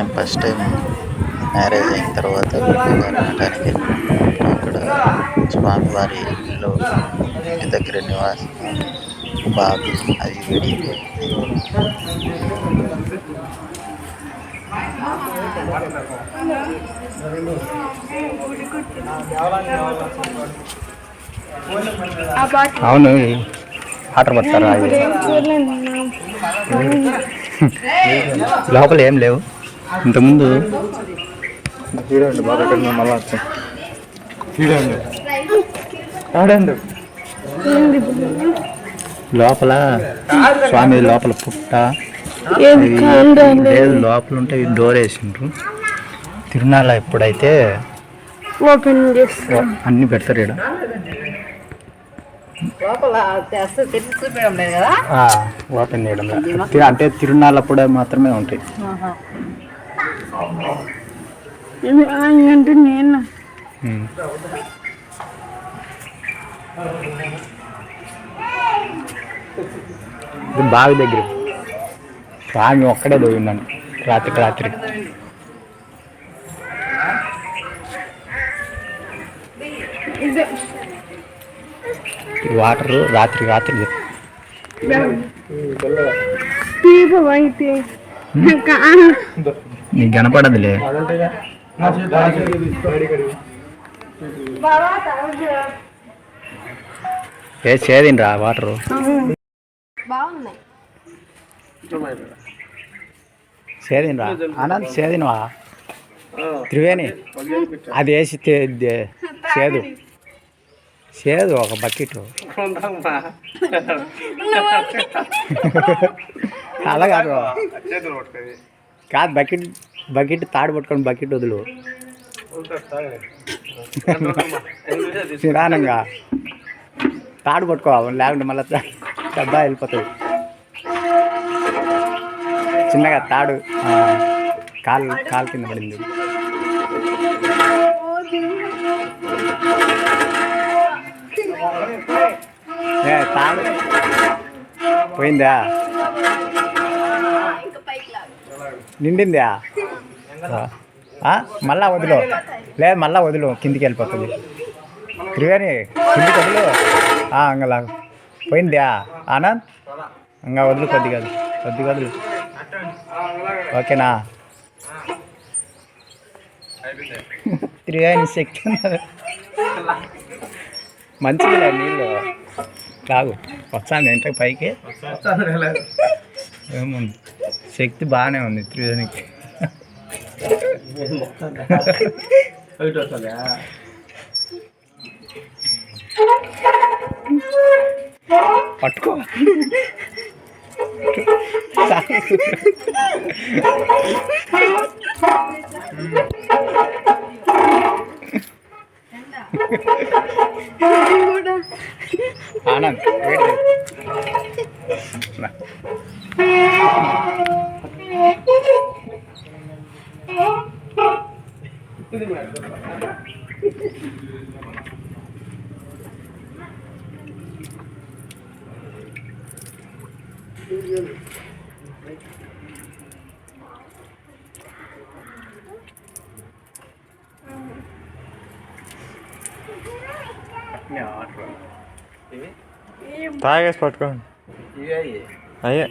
నేను first time marriage అయిన తర్వాత కర్ణాటకానికి అక్కడ స్వామివారి ఇల్లు దగ్గర నివాసం బావి అది విడి అవును వాటర్ పడతారా లోపల ఏం లేవు ఇంతకుముందు లోపల స్వామి లోపల పుట్ట లేదు లోపల ఉంటే డోర్ వేసిండ్రు. తిరునాళ్ళ ఎప్పుడైతే ఓపెన్ చేస్తారు అన్ని పెడతారు ఇక్కడ ఓపెన్ చేయడం అంటే తిరునాళ్ళప్పుడు మాత్రమే ఉంటాయి. అంటే నేను ఇది బావి దగ్గర స్వామి ఒక్కడే దోయిందండి రాత్రి వాటర్ రాత్రి నీకు కనపడదులే. ఏ చేదినరా వాటరు చేదినరా ఆనంద్ చేదినవా త్రివేణి అది వేసి చేదు ఒక బకెట్ అలా కాదు బకెట్ తాడు పట్టుకొని బకెట్ వదులు నిదానంగా తాడు పట్టుకోవాలి లేకుంటే మళ్ళీ పెద్ద వెళ్ళిపోతుంది. చిన్నగా తాడు కాలు కింద పడింది. తాడు పోయిందా నిండిందా మళ్ళా వదిలు లేదు మళ్ళా వదిలు కిందికి వెళ్ళిపోతుంది. త్రివేణి కిందికి వదిలు అంగలా పోయిందా ఆనంద్ ఇంకా వదులు కొద్దిగా వదులు ఓకేనా. త్రివేణి శక్తి మంచిగా నీళ్ళు కాదు వచ్చాను ఇంటికి పైకి ఏముంది శక్తి బాగానే ఉంది త్రివేణికి. పట్టుకో ఆనంద్ తాగేసి పట్టుకోండి అయ్యే